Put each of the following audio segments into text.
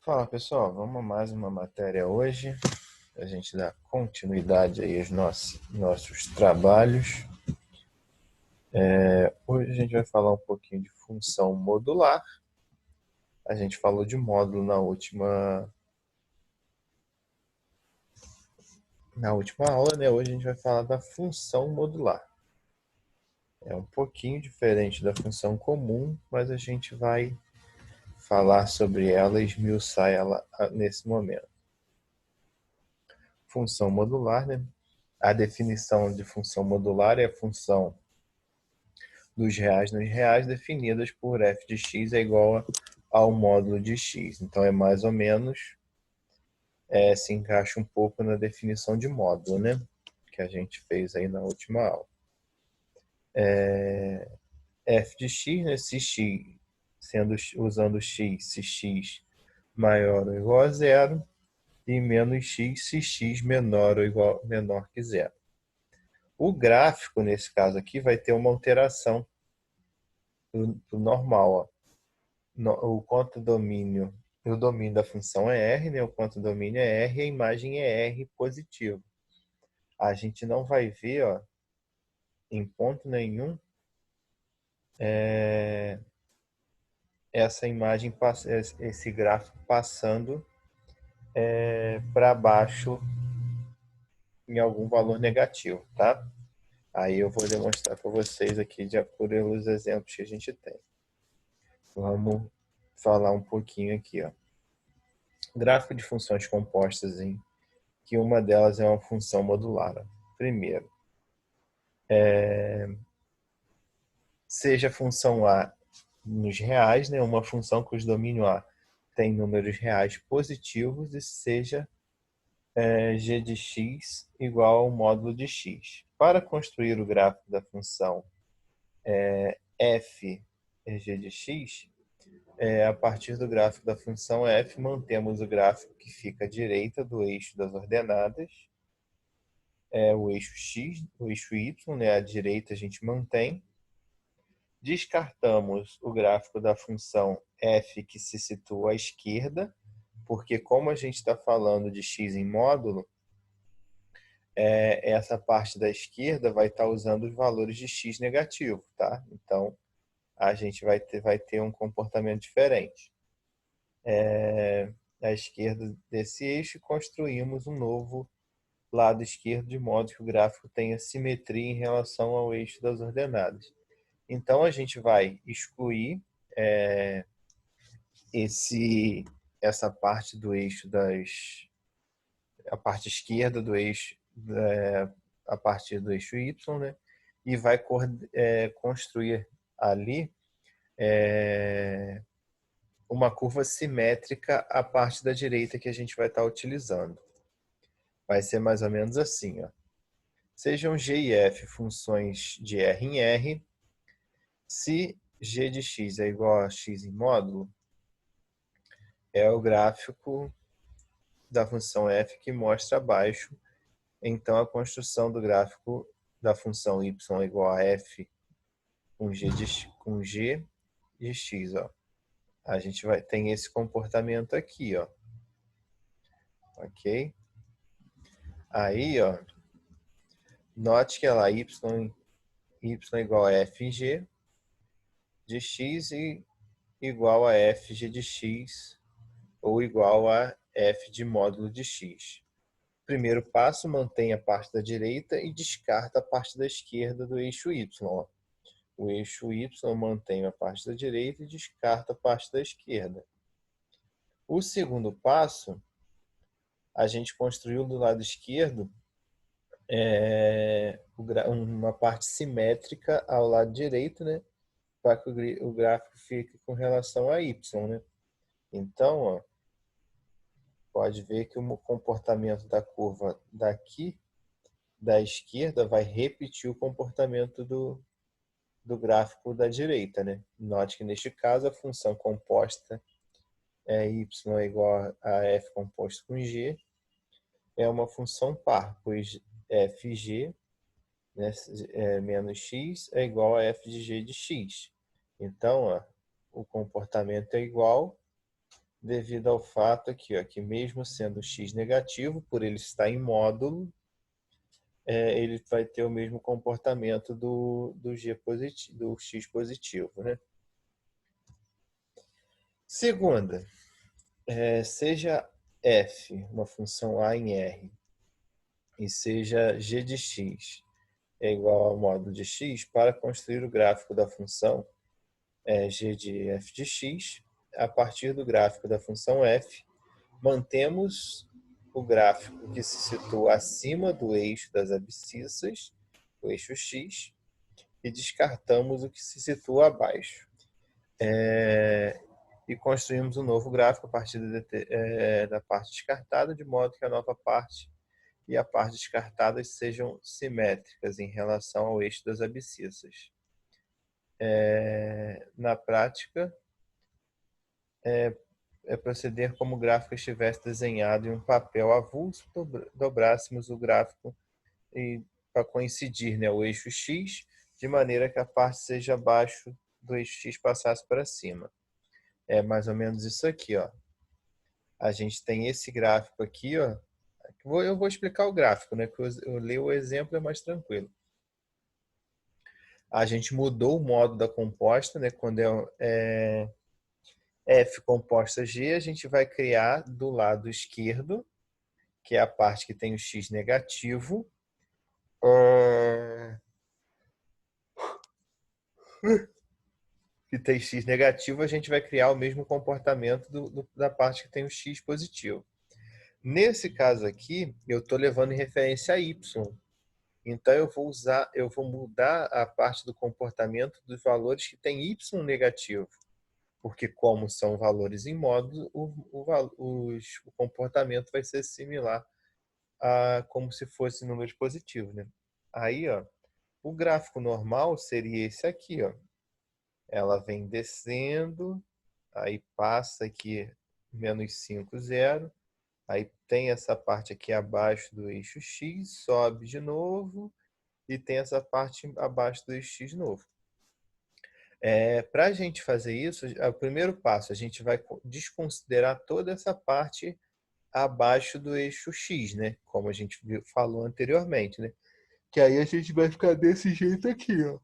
Fala pessoal, vamos a mais uma matéria hoje. A gente dá continuidade aí aos nossos trabalhos. Hoje a gente vai falar um pouquinho de função modular. A gente falou de módulo na última aula, né? Hoje a gente vai falar da função modular. É um pouquinho diferente da função comum, mas a gente vai falar sobre ela e esmiuçar ela nesse momento. Função modular, né? A definição de função modular é a função dos reais nos reais definidas por f de x é igual ao módulo de x. Então é mais ou menos, se encaixa um pouco na definição de módulo, né? Que a gente fez aí na última aula. F de x, né? Se x, usando x, se x maior ou igual a zero, e menos x se x menor que zero. O gráfico, nesse caso aqui, vai ter uma alteração do normal. Ó. O quanto-domínio, o domínio da função é R, né? O quanto-domínio é R e a imagem é R positivo. A gente não vai ver, ó, em ponto nenhum, essa imagem, esse gráfico passando para baixo em algum valor negativo, tá? Aí eu vou demonstrar para vocês aqui de acordo com os exemplos que a gente tem. Vamos falar um pouquinho aqui, ó. Gráfico de funções compostas em que uma delas é uma função modular. Ó. Primeiro, seja a função A nos reais, né, uma função cujo domínio A tem números reais positivos e seja g de x igual ao módulo de x. Para construir o gráfico da função f g de x, a partir do gráfico da função f, mantemos o gráfico que fica à direita do eixo das ordenadas, o eixo x, o eixo y, né, à direita a gente mantém. Descartamos o gráfico da função f que se situa à esquerda, porque como a gente está falando de x em módulo, essa parte da esquerda vai estar usando os valores de x negativo, tá? Então, a gente vai ter um comportamento diferente. À esquerda desse eixo, construímos um novo lado esquerdo, de modo que o gráfico tenha simetria em relação ao eixo das ordenadas. Então, a gente vai excluir essa parte do eixo a parte esquerda do eixo, a partir do eixo Y, né? E vai construir ali uma curva simétrica à parte da direita que a gente vai estar utilizando. Vai ser mais ou menos assim, ó. Sejam G e F funções de R em R, se g de x é igual a x em módulo, é o gráfico da função f que mostra abaixo. Então, a construção do gráfico da função y é igual a f com g de x. Ó. A gente tem esse comportamento aqui. Ó. Ok? Aí, ó, note que ela y é igual a fg de x e igual a fg de x ou igual a f de módulo de x. Primeiro passo, mantém a parte da direita e descarta a parte da esquerda do eixo y. Ó. O eixo y mantém a parte da direita e descarta a parte da esquerda. O segundo passo, a gente construiu do lado esquerdo uma parte simétrica ao lado direito, né? Para que o gráfico fique com relação a y. Né? Então, ó, pode ver que o comportamento da curva daqui, da esquerda, vai repetir o comportamento do gráfico da direita. Né? Note que, neste caso, a função composta y é igual a f composto com g, é uma função par, pois fg, né, menos x é igual a f de g de x. Então, ó, o comportamento é igual, devido ao fato aqui, ó, que mesmo sendo x negativo, por ele estar em módulo, ele vai ter o mesmo comportamento do G positivo, do x positivo, né? Segunda, seja f uma função a em R e seja g de x é igual ao módulo de x, para construir o gráfico da função g de f de x, a partir do gráfico da função f, mantemos o gráfico que se situa acima do eixo das abscissas, o eixo x, e descartamos o que se situa abaixo. E construímos um novo gráfico a partir da parte descartada, de modo que a nova parte e a parte descartada sejam simétricas em relação ao eixo das abscissas. Na prática, proceder como o gráfico estivesse desenhado em um papel avulso, dobrássemos o gráfico para coincidir, né, o eixo x, de maneira que a parte seja abaixo do eixo x passasse para cima. É mais ou menos isso aqui, ó. A gente tem esse gráfico aqui, ó. Eu vou explicar o gráfico, né? Que eu leio o exemplo, é mais tranquilo. A gente mudou o modo da composta, né? Quando é F composta G, a gente vai criar do lado esquerdo, que é a parte que tem o x negativo, que tem x negativo, a gente vai criar o mesmo comportamento da parte que tem o x positivo. Nesse caso aqui, eu estou levando em referência a y. Então eu vou mudar a parte do comportamento dos valores que tem y negativo. Porque como são valores em módulo, o comportamento vai ser similar a como se fosse números positivos, né? Aí, ó, o gráfico normal seria esse aqui, ó. Ela vem descendo, aí passa aqui menos 5, 0. Aí tem essa parte aqui abaixo do eixo X, sobe de novo, e tem essa parte abaixo do eixo X de novo. Para a gente fazer isso, o primeiro passo, a gente vai desconsiderar toda essa parte abaixo do eixo X, né? Como a gente falou anteriormente, né? Que aí a gente vai ficar desse jeito aqui, ó.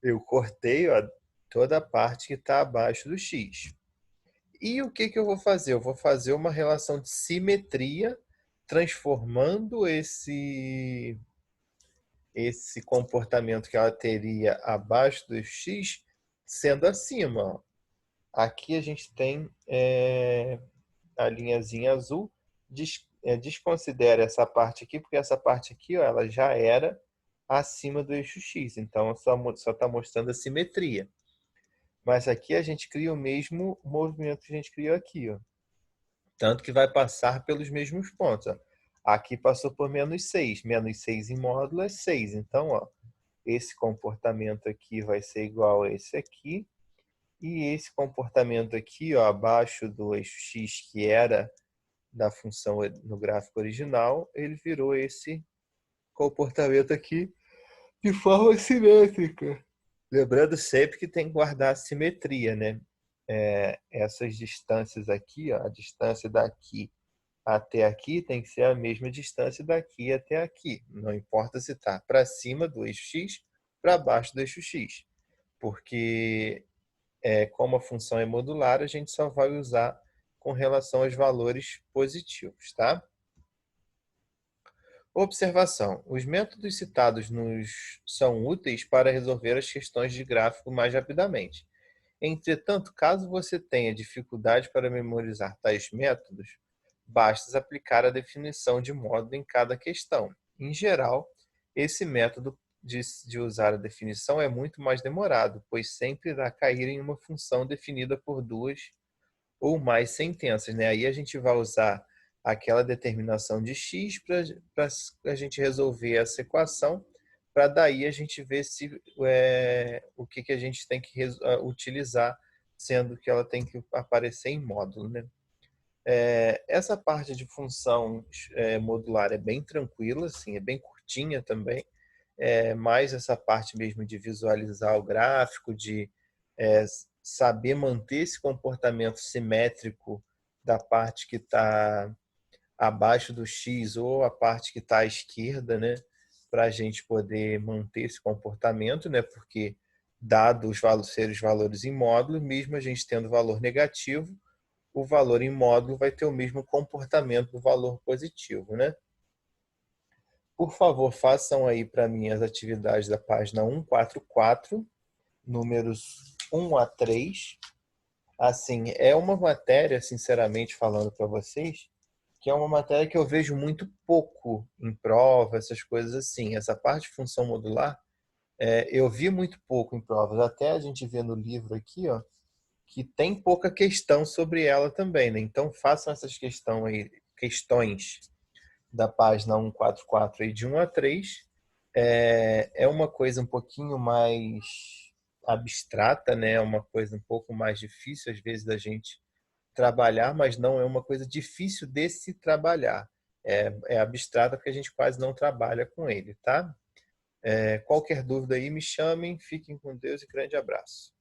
Eu cortei, ó, toda a parte que está abaixo do X. E o que eu vou fazer? Eu vou fazer uma relação de simetria, transformando esse comportamento que ela teria abaixo do x sendo acima. Ó. Aqui a gente tem a linhazinha azul, desconsidera essa parte aqui, porque essa parte aqui, ó, ela já era acima do eixo x, então só está mostrando a simetria. Mas aqui a gente cria o mesmo movimento que a gente criou aqui, ó. Tanto que vai passar pelos mesmos pontos. Ó. Aqui passou por menos 6. Menos 6 em módulo é 6. Então, ó, esse comportamento aqui vai ser igual a esse aqui. E esse comportamento aqui, ó, abaixo do eixo x, que era da função no gráfico original, ele virou esse comportamento aqui de forma simétrica. Lembrando sempre que tem que guardar a simetria, né? Essas distâncias aqui, ó, a distância daqui até aqui tem que ser a mesma distância daqui até aqui. Não importa se está para cima do eixo x, para baixo do eixo x. Porque, como a função é modular, a gente só vai usar com relação aos valores positivos, tá? Observação. Os métodos citados são úteis para resolver as questões de gráfico mais rapidamente. Entretanto, caso você tenha dificuldade para memorizar tais métodos, basta aplicar a definição de módulo em cada questão. Em geral, esse método de usar a definição é muito mais demorado, pois sempre irá cair em uma função definida por duas ou mais sentenças. Né? Aí a gente vai usar aquela determinação de x para a gente resolver essa equação, para daí a gente ver se o que a gente tem que utilizar, sendo que ela tem que aparecer em módulo. Né? Essa parte de função modular é bem tranquila, assim, é bem curtinha também, mais essa parte mesmo de visualizar o gráfico, de saber manter esse comportamento simétrico da parte que está abaixo do X ou a parte que está à esquerda, né? Para a gente poder manter esse comportamento, né? Porque dado ser os valores em módulo, mesmo a gente tendo valor negativo, o valor em módulo vai ter o mesmo comportamento do valor positivo, né? Por favor, façam aí para mim as atividades da página 144, números 1 a 3. Assim, é uma matéria, sinceramente falando para vocês, que é uma matéria que eu vejo muito pouco em prova, essas coisas assim. Essa parte de função modular, eu vi muito pouco em provas. Até a gente vê no livro aqui, ó, que tem pouca questão sobre ela também, né? Então façam essas questões da página 144 aí de 1 a 3. É uma coisa um pouquinho mais abstrata, né? É uma coisa um pouco mais difícil às vezes da gente trabalhar, mas não é uma coisa difícil de se trabalhar. É abstrata porque a gente quase não trabalha com ele, tá? Qualquer dúvida aí, me chamem. Fiquem com Deus e grande abraço.